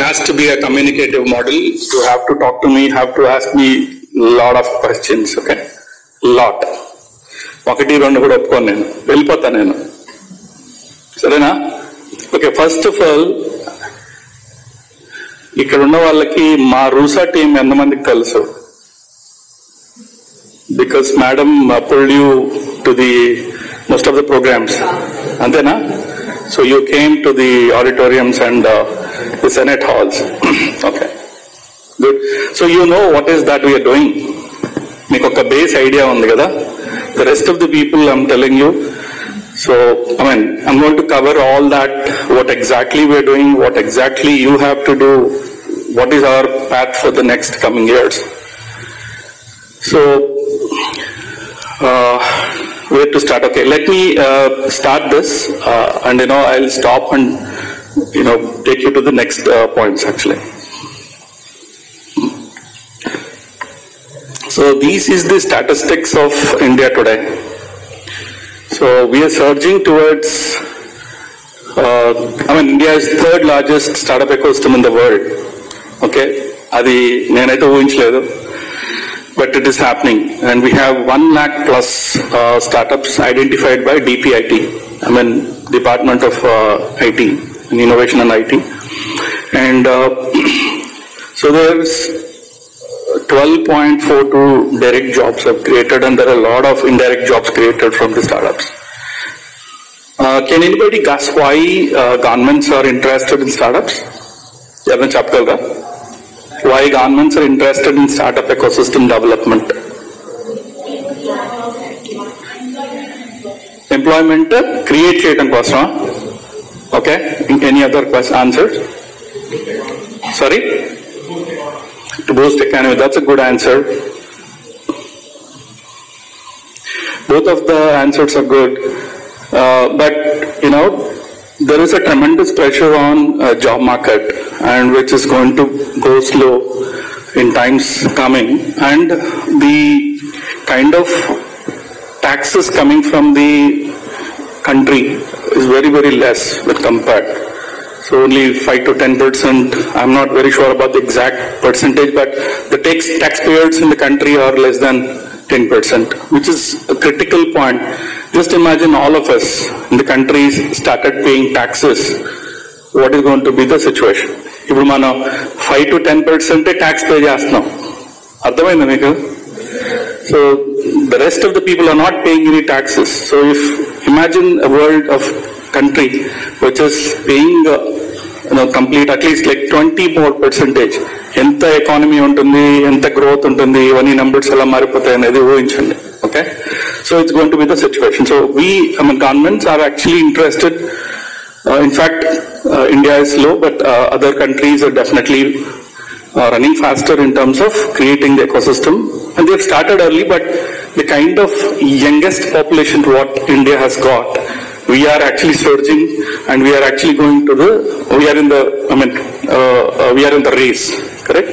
has to be a communicative model. You have to talk to me, have to ask me a lot of questions, okay? Lot. ఒకటి రెండు కూడా ఒప్పుకోను, నేను వెళ్ళిపోతా నేను, సరేనా? ఓకే, ఫస్ట్ ఆఫ్ ఆల్ ఇక్కడ ఉన్న వాళ్ళకి మా రూసా టీం ఎంతమందికి తెలుసు? Because madam pulled you to the most of the programs, అంతేనా? So you came to the auditoriums and the senate halls. Okay, good. So you know what is that we are doing. మీకు ఒక base idea ఉంది కదా. The rest of the people I'm telling you, so I mean I'm going to cover all that, what exactly we're doing, what exactly you have to do, what is our path for the next coming years. So where to start? Okay, let me start this and I'll stop and take you to the next points actually. So this is the statistics of India today. So we are surging towards, India is third largest startup ecosystem in the world. Okay, adi nenaithe uhinchaledu, but it is happening, and we have 1 lakh plus startups identified by DPIT, Department of IT and Innovation and IT, and so there's 12.42 direct jobs have created, and there are a lot of indirect jobs created from the startups. Can anybody guess why governments are interested in startups? Why governments are interested in startup ecosystem development? Employment create cheyadam kosam. Okay, any other answers? Sorry? To boost economy, that's a good answer. Both of the answers are good, but there is a tremendous pressure on job market, and which is going to go slow in times coming, and the kind of taxes coming from the country is very, very less with compared. So only 5 to 10%. I'm not very sure about the exact percentage, but the taxpayers in the country are less than 10%, which is a critical point. Just imagine all of us in the country started paying taxes. What is going to be the situation? If we 5 to 10% tax pay chestunam. Ardhamainda meeku? So the rest of the people are not paying any taxes. So if imagine a world of country which is paying complete at least like 20 more percentage, enta economy untundi, enta growth untundi, ivani numbers ela maripotayi anedi uhinchandi. Okay, so it's going to be the situation. So governments are actually interested. In fact, India is slow, but other countries are definitely running faster in terms of creating the ecosystem, and they have started early. But the kind of youngest population what India has got, we are actually surging, and we are actually going to we are in the race, correct?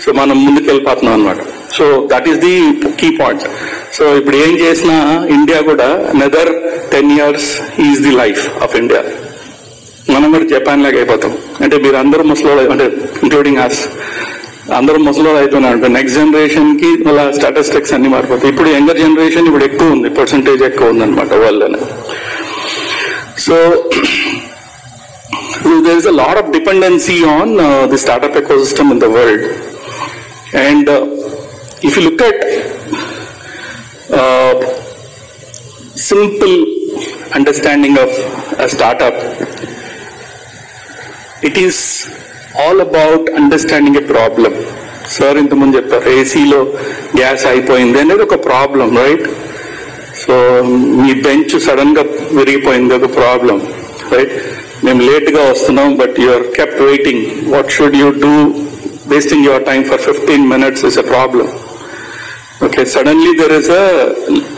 So manam munduku vellipothunam annamata. So that is the key point. So ippudu em chesina India kuda another 10 years is the life of India. మనం కూడా Japan లాగా అయిపోతాం. అంటే మీరు అందరూ ముసలోళ్ళు, అంటే including అస్, అందరూ ముసలోళ్ళు అయిపోయినారు. నెక్స్ట్ జనరేషన్ కి మళ్ళీ స్టాటిస్టిక్స్ అన్ని మారిపోతాయి. ఇప్పుడు యంగర్ జనరేషన్ ఇప్పుడు ఎక్కువ ఉంది, పర్సంటేజ్ ఎక్కువ ఉంది అనమాట వాళ్ళని. So there is a lot of dependency on the startup ecosystem in the world, and if you look at simple understanding of a startup, it is all about understanding a problem. Sir ఇంత ముందు చెప్పారు, ఏసీలో gas అయిపోయింది అనేది ఒక problem, right? So మీ bench sudden గా విరిగిపోయింది, ఒక ప్రాబ్లం, రైట్? మేము లేట్ గా వస్తున్నాం, but you are kept waiting. What should you do? Wasting your time for 15 minutes is a problem. Okay, suddenly there is a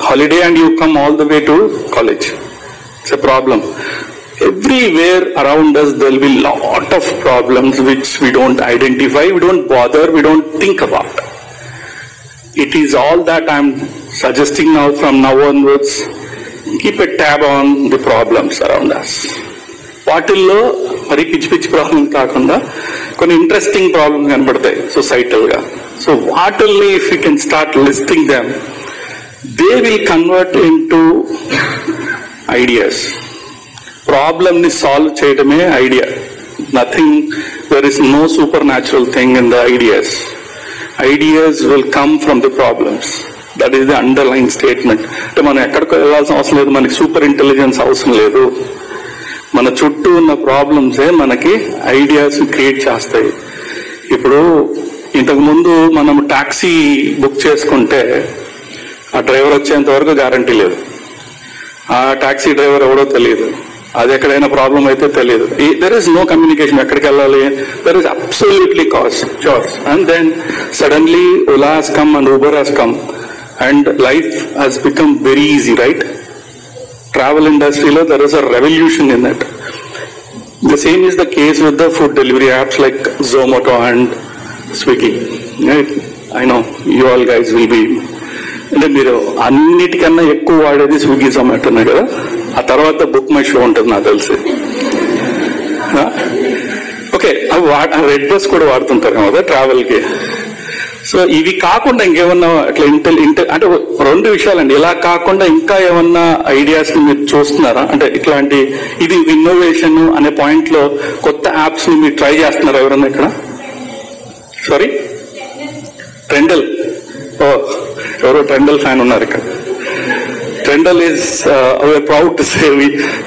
holiday and you come all the way to college. It's a problem. Everywhere around us there will be lot of problems which we don't identify, we don't bother, we don't think about. It is all that I'm suggesting now, from now onwards, keep a tab on the problems around us. వాటిల్లో మరి పిచ్చి పిచ్చి problem కాకుండా కొన్ని interesting problems కనబడతాయి సొసైటల్గా. So వాటిల్ని if you can start listing them, they will convert into ideas. ప్రాబ్లమ్ని సాల్వ్ చేయడమే idea. Nothing, there is no supernatural thing in the ideas. Ideas will come from the problems. That is the underlying statement. అంటే మనం ఎక్కడికి వెళ్ళాల్సిన అవసరం లేదు, మనకి super intelligence అవసరం లేదు. మన చుట్టూ ఉన్న ప్రాబ్లమ్సే మనకి ఐడియాస్ క్రియేట్ చేస్తాయి. ఇప్పుడు ఇంతకుముందు మనం టాక్సీ బుక్ చేసుకుంటే ఆ డ్రైవర్ వచ్చేంత వరకు గ్యారంటీ లేదు. ఆ టాక్సీ డ్రైవర్ ఎవడో తెలియదు, అది ఎక్కడైనా ప్రాబ్లం అయితే తెలియదు. There is no communication. ఎక్కడికి వెళ్ళాలి, there is absolutely cost sure. And then suddenly Ola has come and Uber has come and life has become very easy, right? Travel ఇండస్ట్రీలో there is a revolution in that. The same is the case with the food delivery apps like Zomato and Swiggy. I know you all guys will be, అంటే మీరు అన్నిటికన్నా ఎక్కువ వాడేది Swiggy జొమాటోనే కదా. ఆ తర్వాత book my show ఉంటుంది నాకు తెలిసి. ఓకే, అవి రెడ్ బస్ కూడా వాడుతుంటారు కదా ట్రావెల్కి. సో ఇవి కాకుండా ఇంకేమన్నా అట్లా అంటే రెండు విషయాలండి. ఇలా కాకుండా ఇంకా ఏమన్నా ఐడియాస్ ని మీరు చూస్తున్నారా? అంటే ఇట్లాంటి ఇది ఇన్నోవేషన్ అనే పాయింట్ లో కొత్త యాప్స్ ని మీరు ట్రై చేస్తున్నారా ఎవరన్నా ఇక్కడ? సారీ, ట్రెండల్. ఓ, ఎవరో ట్రెండల్ ఫ్యాన్ ఉన్నారు ఇక్కడ. Trendle is, we're proud to say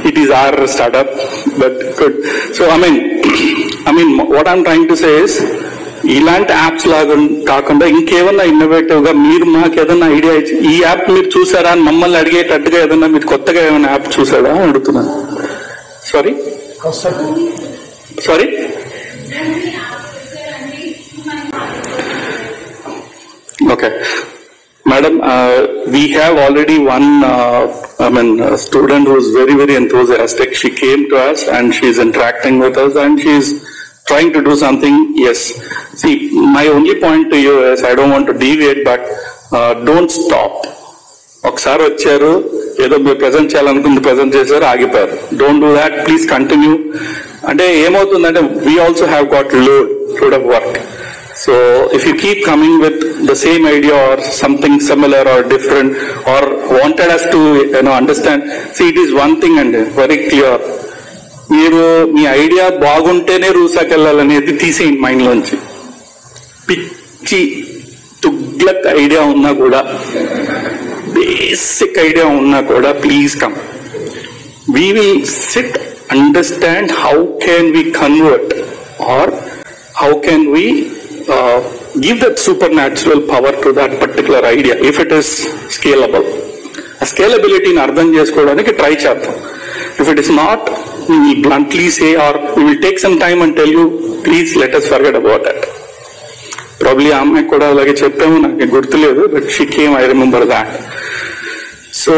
it is our startup, but good. So I mean, what I'm trying to say is, ఇలాంటి యాప్స్ లాగా కాకుండా ఇంకేమన్నా ఇన్నోవేటివ్ గా మీరు మాకు ఏదన్నా ఐడియా ఇచ్చి, ఈ యాప్ మీరు చూసారా అని మమ్మల్ని అడిగేటట్టుగా ఏదన్నా మీరు కొత్తగా ఏమైనా యాప్ చూసారా అని అడుగుతున్నాను. Sorry okay Madam, we have already one student who is very, very enthusiastic. She came to us and she is interacting with us and she is trying to do something. Yes. See, my only point to you is, I don't want to deviate, but don't stop. ఒకసారి వచ్చారు, ఏదో మీరు present చేయాలనుకుంది present చేశారు, ఆగిపోయారు. Don't do that, please continue. అంటే ఏమవుతుందంటే we also have got load of work. So if you keep coming with the same idea or something similar or different or wanted us to understand, see, it is one thing and very clear. మీరు మీ idea బాగుంటేనే రూసాకి వెళ్ళాలనేది తీసేయండి mind లోంచి. పిచ్చి Tughlaq idea ఉన్నా కూడా, basic idea ఉన్నా కూడా, please come. We will sit, understand how can we convert or how can we give that supernatural power to that particular idea if it is scalable. A scalability ni ardham chesukodaniki try chedam. If it is not, we will bluntly say, or we will take some time and tell you, please let us forget about that. Probably amme kuda alage cheppamo naku gurtuledu, but she came, I remember that. So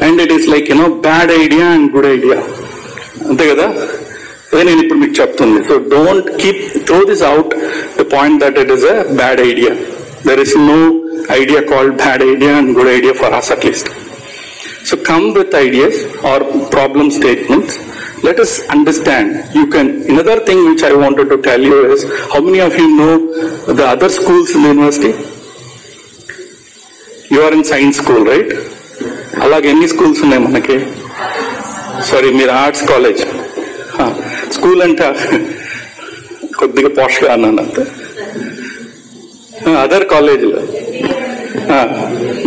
and it is like, bad idea and good idea, ante kada. అదే నేను ఇప్పుడు మీకు చెప్తుంది. So don't keep throw this out the point that it is a bad idea. There is no idea called bad idea and good idea for us at least. So come with ideas or problem statements. Let us understand. You can. Another thing which I wanted to tell you is, how many of you know the other schools in the university? You are in science school, right? అలాగే ఎన్ని schools ఉన్నాయి మనకి? Sorry, మీరు arts college. School అంటే కొద్దిగా పాష్గా అన్నాను అంతే. Other కాలేజీలో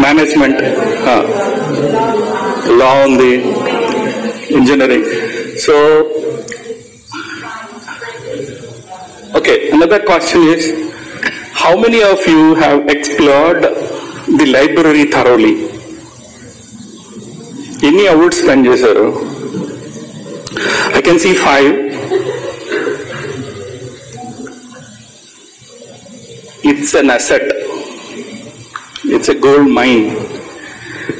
మేనేజ్మెంట్, లా ఉంది, engineering. So okay, another question is, how many of you have explored the library thoroughly? ఎన్ని అవర్స్ స్పెండ్ చేశారు? I can see 5. It's an asset. It's a gold mine.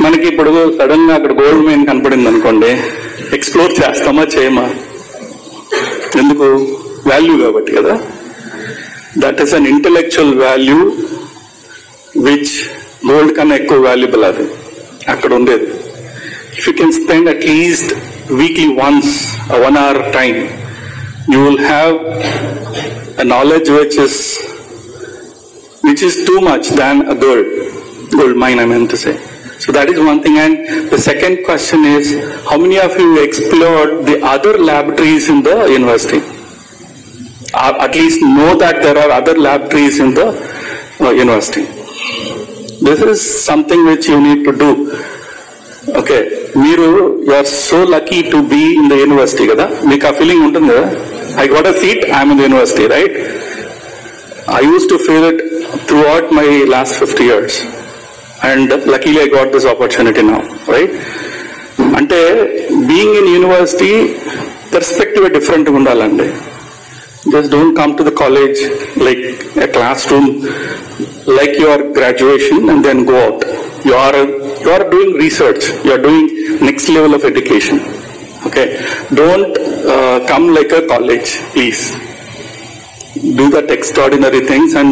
మనకి ఇప్పుడు సడన్ గా అక్కడ గోల్డ్ మైన్ కనపడింది అనుకోండి, explore చేస్తామా చేయమా? ఎందుకు? వాల్యూ కాబట్టి కదా. That is an intellectual value which gold కన్నా ఎక్కువ వాల్యుబుల్ అది అక్కడ ఉండేది. If you can spend at least weekly once, a 1 hour time, you will have a knowledge which is too much than a gold mine, I meant to say. So that is one thing. And the second question is, how many of you explored the other laboratories in the university? At least know that there are other laboratories in the university. This is something which you need to do. Okay, you are so lucky to be in the university, kada? Meeku aa feeling untundi kada? I got a seat, I am in the university, right? I used to feel it throughout my last 50 years. And luckily I got this opportunity now, right? Ante being in university, perspective different undalandi. Just don't come to the college like a classroom, like your graduation and then go out. You are doing research. You are doing next level of education. Okay, don't come like a college, please. Do that extraordinary things. And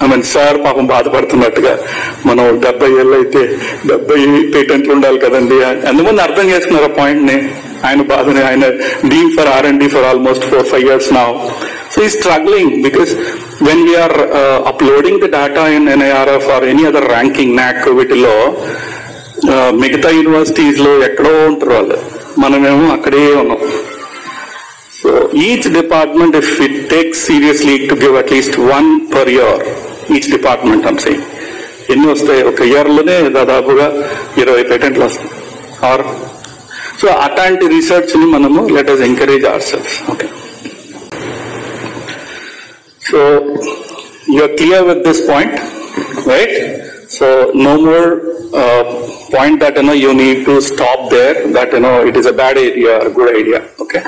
I mean, sir, పాపం బాధపడుతున్నట్టుగా మనం 70 ఏళ్ళు అయితే 70 పేటెంట్లు ఉండాలి కదండి. ఎంతమంది అర్థం చేసుకున్నారు ఆ పాయింట్ ని, ఆయన బాధని. ఆయన being for R&D for almost 4-5 years now. So he's struggling because when we are uploading the data in NIRF or any other ranking, NAC వీటిలో మిగతా యూనివర్సిటీస్ లో ఎక్కడో ఉంటారు వాళ్ళు, మనమేమో అక్కడే ఉన్నాం. So each department, if it takes seriously to give at least one per year, each department I'm saying, ఎన్ని వస్తాయి ఒక ఇయర్ లోనే దాదాపుగా 20 పేటెంట్లు వస్తాయి. ఆర్ సో అట్లాంటి రీసెర్చ్ ని మనము let us encourage ourselves. Okay, so you're clear with this point, right? So no more point that you need to stop there, that it is a bad idea or a good idea. Okay,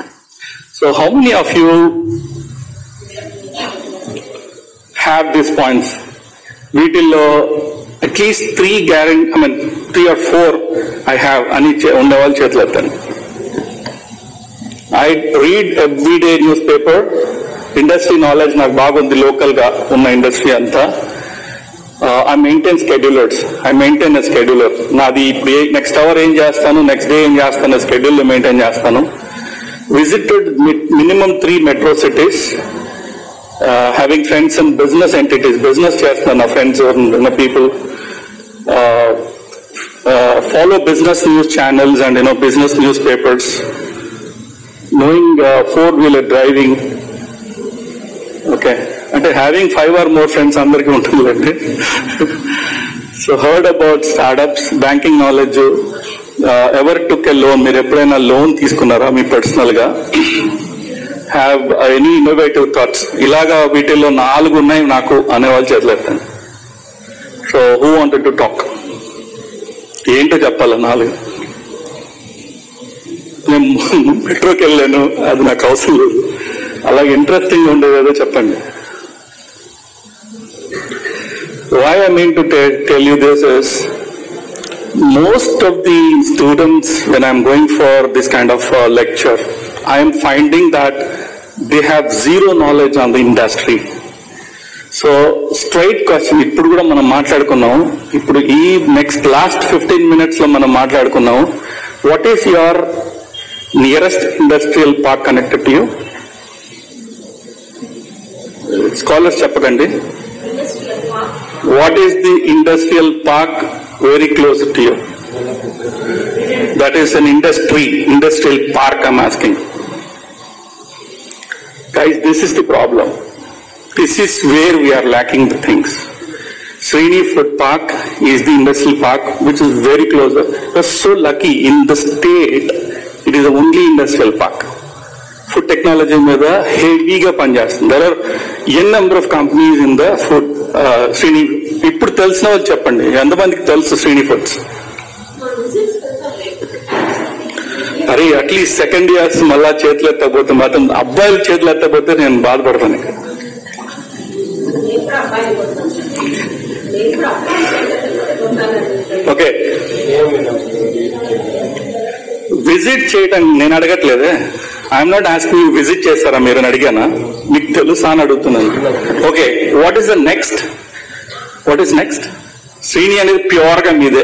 so how many of you have these points? వీటిల్లో at least 3 or 4 I have అని ఉండేవాళ్ళు చేతులు ఎత్తాను. I read everyday newspaper. Industry knowledge నాకు బాగుంది, local గా ఉన్న industry అంతా. I maintain schedulers. I maintain a scheduler. నాది ఇప్పుడు నెక్స్ట్ అవర్ ఏం చేస్తాను, నెక్స్ట్ డే ఏం చేస్తాను, స్కెడ్యూల్ మెయింటైన్ చేస్తాను. Visited minimum 3 metro cities. Having friends in business entities, business చేస్తాను, friends or people. Follow business news channels and business newspapers. Knowing 4-wheeler driving. Okay, అంటే having 5 or more friends అందరికీ ఉంటుందండి. So heard about startups, banking knowledge. Ever took a loan? మీరు ఎప్పుడైనా loan తీసుకున్నారా మీ personal గా? Have any innovative thoughts? ఇలాగా వీటిల్లో 4 ఉన్నాయి నాకు అనేవాళ్ళు చేతులెత్తండి. So who wanted to talk? ఏంటో చెప్పాలా 4? నేను మెట్రోకి వెళ్ళాను, అది నాకు అవసరం లేదు. అలాగే ఇంట్రెస్టింగ్ ఉండేదేదో చెప్పండి. Why I mean to tell you this is, most of the students, when I'm going for this kind of lecture, I am finding that they have zero knowledge on the industry. So straight question, ఇప్పుడు కూడా మనం మాట్లాడుకున్నాం, ఇప్పుడు ఈ next last 15 minutes లో మనం మాట్లాడుకున్నాం, what is your nearest industrial park connected to you? Scholars చెప్పకండి. What is the industrial park very close to you? That is an industrial park I'm asking. Guys, this is the problem. This is where we are lacking the things. Srini Food Park is the industrial park which is very close. We are so lucky in the state, it is the only industrial park. Food technology మీద హెవీగా పనిచేస్తుంది. There are n number of companies in the food. Srini ఇప్పుడు తెలిసిన వాళ్ళు చెప్పండి, ఎంతమందికి తెలుసు Srini foods? అరే అట్లీస్ట్ సెకండ్ ఇయర్స్ మళ్ళా చేతులు ఎత్తకపోతే మాత్రం, అబ్బాయిలు చేతులు ఎత్తకపోతే నేను బాధపడతాను ఇక్కడ. ఓకే, విజిట్ చేయడానికి నేను అడగట్లేదే. I'm not asking you visit చేస్తారా మీరు అని అడిగానా? మీకు తెలుసా అని అడుగుతున్నాను. Okay, what is the next? What is next? Srini అనేది ప్యూర్ గా మీదే,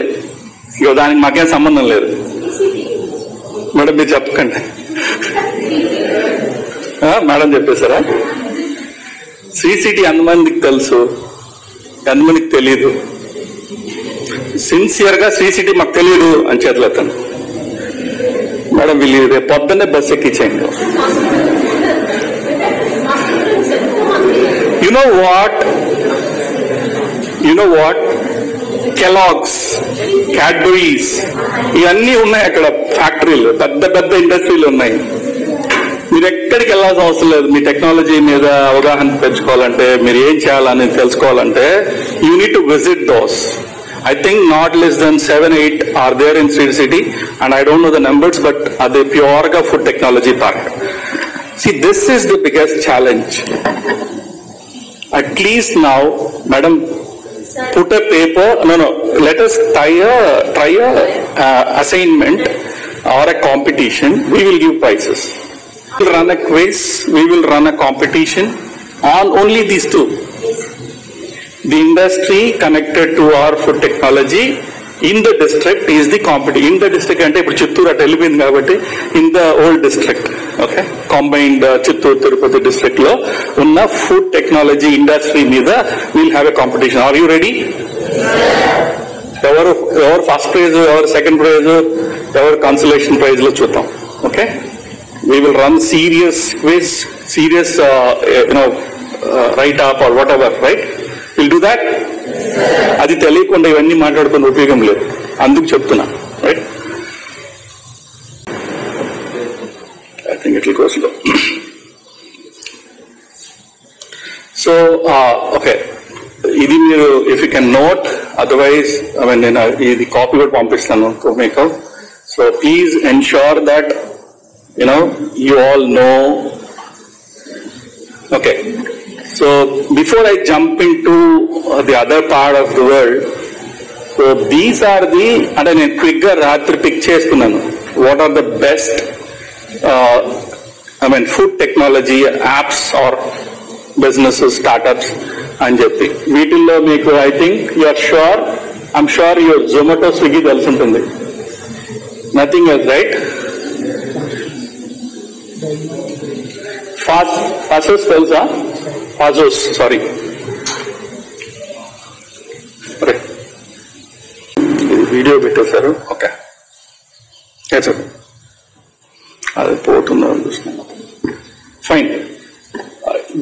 ఇక దానికి మాకేం సంబంధం లేదు. మేడం మీరు చెప్పకండి. మేడం చెప్పేశారా? CCT ఎంతమందికి తెలుసు, ఎంతమందికి తెలియదు? సిన్సియర్గా CCT మాకు తెలియదు అని చేతులెత్తాను. మేడం వీళ్ళు రేపు పొద్దున్నే బస్ ఎక్కించేయండి. You know what? Kellogg's, Cadbury's ఇవన్నీ ఉన్నాయి అక్కడ. ఫ్యాక్టరీలు, పెద్ద పెద్ద ఇండస్ట్రీలు ఉన్నాయి. మీరు ఎక్కడికి వెళ్ళాల్సిన అవసరం లేదు. మీ టెక్నాలజీ మీద అవగాహన పెంచుకోవాలంటే, మీరు ఏం చేయాలని తెలుసుకోవాలంటే, you need to visit those. I think not less than 7-8 are there in Sri City, and I don't know the numbers, but they pure food technology park. See, this is the biggest challenge. At least now, madam, put a paper. No. Let us try a assignment or a competition. We will give prizes. We will run a quiz. We will run a competition on only these two. The industry connected to our food technology in the district is the competition. In the district ante ippudu Chittoor ate elipindi kabatti in the old district, okay, combined Chittoor Tirupati district lo unna food technology industry meeda we'll have a competition. Are you ready? Evaru first prize, evaru second prize, evaru consolation prize lo chuddam. Okay, we will run serious quiz, serious write up or whatever, right? We'll do that. అది తెలియకుండా ఇవన్నీ మాట్లాడుకునే ఉపయోగం లేదు, అందుకు చెప్తున్నా, right? I think it will go slow. So okay, ఇది మీరు if you can note, otherwise నేను ఇది కాపీ కూడా పంపిస్తాను మీకు. So please ensure that you all know. Okay. So before I jump into the other part of the world, so these are the, and I quick ga ratri pick chestunanu, what are the best food technology apps or businesses, startups అని చెప్పి. వీటిల్లో మీకు I think I'm sure your Zomato, Swiggy తెలిసి ఉంటుంది. Nothing else, right? Fazos తెలుసా? Fazos, sorry. Video పెట్టేశారు. Okay, అది పోతున్నారు చూస్తున్నాను. Fine,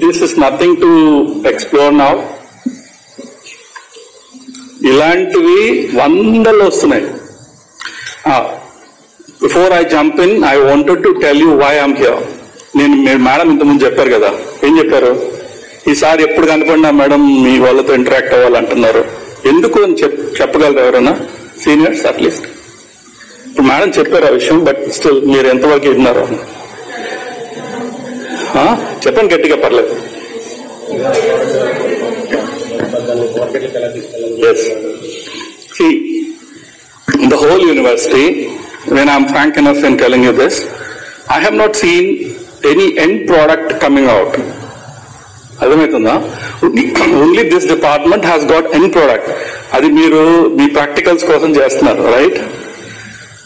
this is nothing to explore now. ఇలాంటివి వందలు వస్తున్నాయి. Before I jump in, I wanted to tell you why I'm here. మీరు మేడం ఇంతకుముందు చెప్పారు కదా, ఏం చెప్పారు? ఈసారి ఎప్పుడు కనపడినా మేడం మీ వాళ్ళతో ఇంటరాక్ట్ అవ్వాలంటున్నారు. ఎందుకు అని చెప్పగలరు ఎవరైనా? Seniors at least. ఇప్పుడు మేడం చెప్పారు ఆ విషయం, బట్ స్టిల్ మీరు ఎంతవరకు విన్నారు? చెప్పండి గట్టిగా, పర్లేదు. Yes, the whole university, when I'm frank enough in telling you this, I have not seen any end product coming out. అర్థమవుతుందా? Only this department has got end product. అది మీరు మీ ప్రాక్టికల్స్ కోసం చేస్తున్నారు, రైట్?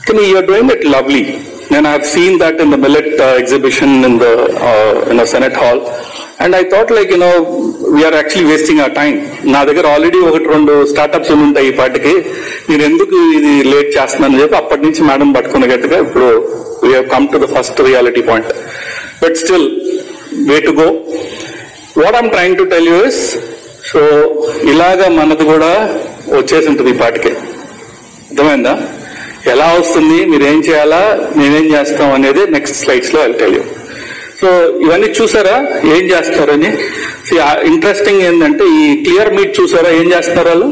కానీ యూఆర్ డూయింగ్ ఇట్ లవ్లీ. నేను I have seen that in the millet exhibition in the senate hall, and I thought like we're actually wasting our time. నా దగ్గర already 1-2 startups ఉంటాయి ఈ పాటికి, మీరు ఎందుకు ఇది లేట్ చేస్తున్నారని చెప్పి అప్పటి నుంచి మేడం పట్టుకునేటట్టుగా ఇప్పుడు we have come to the first reality point. But still way to go. What I'm trying to tell you is, so ఇలాగా మనది కూడా వచ్చేసి ఉంటుంది ఈ పాటికి. అర్థమైందా? ఎలా వస్తుంది, మీరేం చేయాలా, మేమేం చేస్తాం అనేది నెక్స్ట్ స్లైడ్స్ లో I will tell you. So ఇవన్నీ చూసారా ఏం చేస్తారని? ఇంట్రెస్టింగ్ ఏంటంటే ఈ క్లియర్ మీట్ చూసారా ఏం చేస్తున్నారు వాళ్ళు?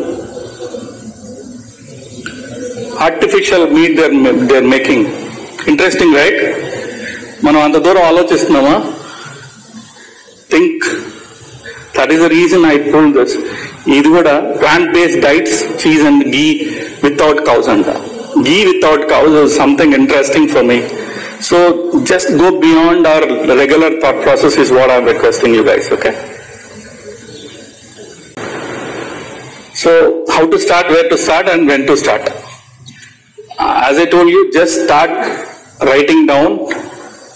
Artificial meat there making. Interesting, right? మనం అంత దూరం ఆలోచిస్తున్నామా? Think. That is the reason I told this. ఇది కూడా plant based diets, cheese and ghee without cows అంట. Ghee without cows is something interesting for me. So just go beyond our regular thought process is what I'm requesting you guys, okay? So how to start, where to start, and when to start. As I told you, just start writing down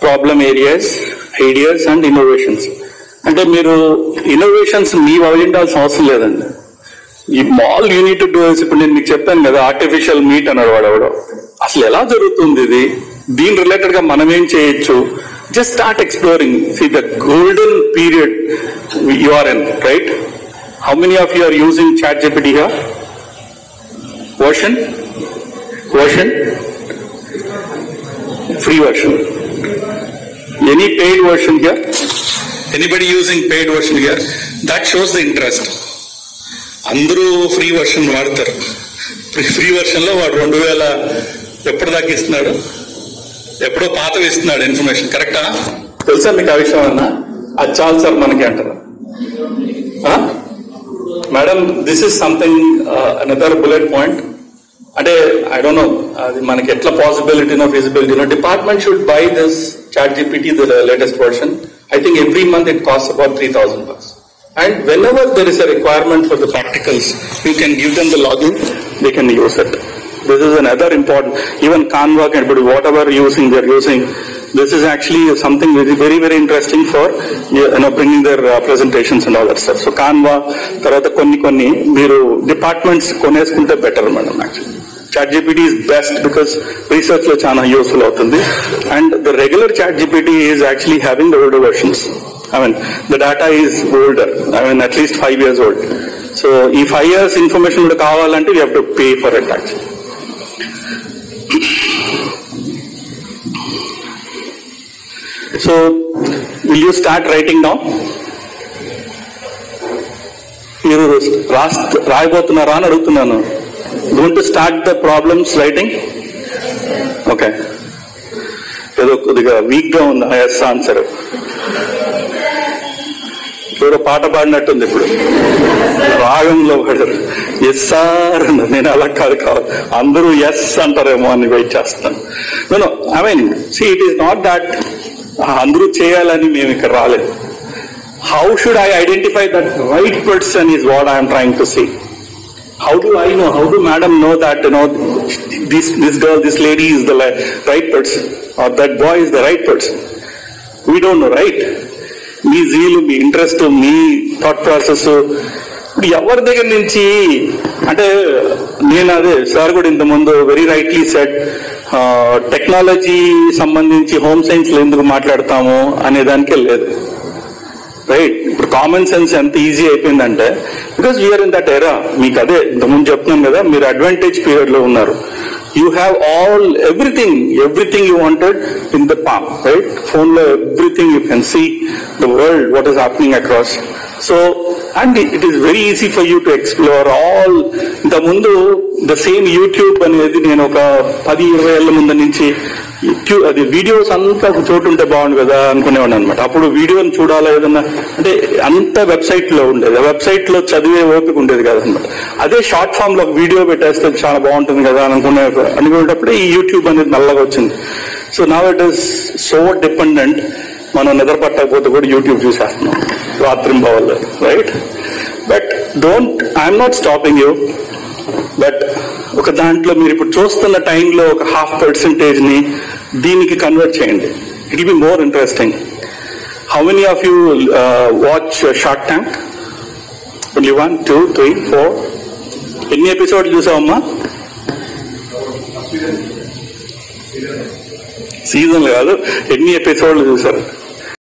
problem areas, ideas and innovations. అంటే మీరు innovations మీ వదిలిండాల్సిన అవసరం లేదండి. ఈ all you need to do is, ఇప్పుడు నేను మీకు చెప్పాను కదా ఆర్టిఫిషియల్ మీట్ అన్నాడు వాడెవడో, అసలు ఎలా జరుగుతుంది ఇది, దీని రిలేటెడ్ గా మనం ఏం చేయొచ్చు, just start exploring. See the golden period you are in, right? How many of you are using ChatGPT here? Version? Free version. Any paid version here? Anybody using paid version here? That shows the interest. అందరూ free version వాడతారు. Free version లో వాడు 2000 ఎప్పటిదాకా ఇస్తున్నాడు, ఎప్పుడో పాతవి ఇస్తున్నాడు information. కరెక్టా? తెలుసా మీకు ఆ విషయం అన్నా? అది చాలు సార్ మనకి అంటారు. Madam, this is something another bullet point. అంటే ఐ డోంట్ నో అది మనకి ఎట్లా పాసిబిలిటీనో ఫిజిబిలిటీనో. Department should buy this ChatGPT, the latest version. I think every month it costs about $3,000. And whenever there is a requirement for the practicals, you can give them the login, they can use it. This is another important, even Canva can, but whatever they're using, this is actually something very, very interesting for, bringing their presentations and all that stuff. So Canva, tarvata konni meeru departments koneskunte better madam actually. ChatGPT is best because research lo chana useful avutundi, and the regular ChatGPT is actually having the older versions. I mean, the data is older. I mean, at least 5 years old. So, if 5 years information would kavalante, we have to pay for it actually. So, will you start writing now? మీరు రాయబోతున్నారా అని అడుగుతున్నాను. Going to start the problems writing? Okay. ఏదో కొద్దిగా week గా ఉంది yes answer. ఎవరో పాట పాడినట్టుంది ఇప్పుడు, రాగంలో పడారు. ఎస్ సార్ అన్నారు. నేను అలా కాదు, అందరూ ఎస్ అంటారేమో అని వెయిట్ చేస్తాను. I mean see it is not that అందరూ చేయాలని మేము ఇక్కడ రాలేదు. How should I identify that right person is what I'm trying to see. How do I know? How do madam know that, this girl, this lady is the right person, or that boy is the right person? We don't know, right? మీ జీలు, మీ interest, మీ thought process ఇప్పుడు ఎవరి దగ్గర నుంచి అంటే నేను అదే సార్ కూడా ఇంతకుముందు వెరీ రైట్లీ సెడ్, టెక్నాలజీ సంబంధించి హోమ్ సైన్స్ లో ఎందుకు మాట్లాడతాము అనే దానికే లేదు, రైట్? ఇప్పుడు కామన్ సెన్స్ ఎంత ఈజీ అయిపోయిందంటే because we're in that era. మీకు అదే ఇంతకుముందు చెప్తున్నాను కదా, మీరు అడ్వాంటేజ్ పీరియడ్ లో ఉన్నారు. You have everything you wanted in the palm, right? Phone lo everything you can see the world, what is happening across. So, and it is very easy for you to explore all. The mundu the same YouTube anedi nenu oka 10-20 ఏళ్ల ముందు నుంచి అది videos అంతా ఒక చోటు ఉంటే బాగుండు కదా అనుకునేవాడు అనమాట. అప్పుడు వీడియోని చూడాలా ఏదన్నా అంటే అంత వెబ్సైట్ లో ఉండేది, ఆ వెబ్సైట్ లో చదివే ఓపిక ఉండేది కదనమాట. అదే షార్ట్ ఫామ్ లో వీడియో పెట్టేస్తే చాలా బాగుంటుంది కదా అనుకునేటప్పుడు ఈ యూట్యూబ్ అనేది నల్లగా వచ్చింది. So now it is so dependent. మనం నిద్ర పట్టకపోతే కూడా యూట్యూబ్ చూసేస్తున్నాం రాత్రింబవళ్ళు, right? But I'm not stopping you. But ఒక దాంట్లో మీరు ఇప్పుడు చూస్తున్న టైంలో ఒక 0.5% ని దీనికి కన్వర్ట్ చేయండి. It will be more interesting. How many of you watch shark tank? Only 1, 2, 3, 4. ఎన్ని ఎపిసోడ్లు చూసావమ్మా? సీజన్లు కాదు, ఎన్ని ఎపిసోడ్లు చూసారు?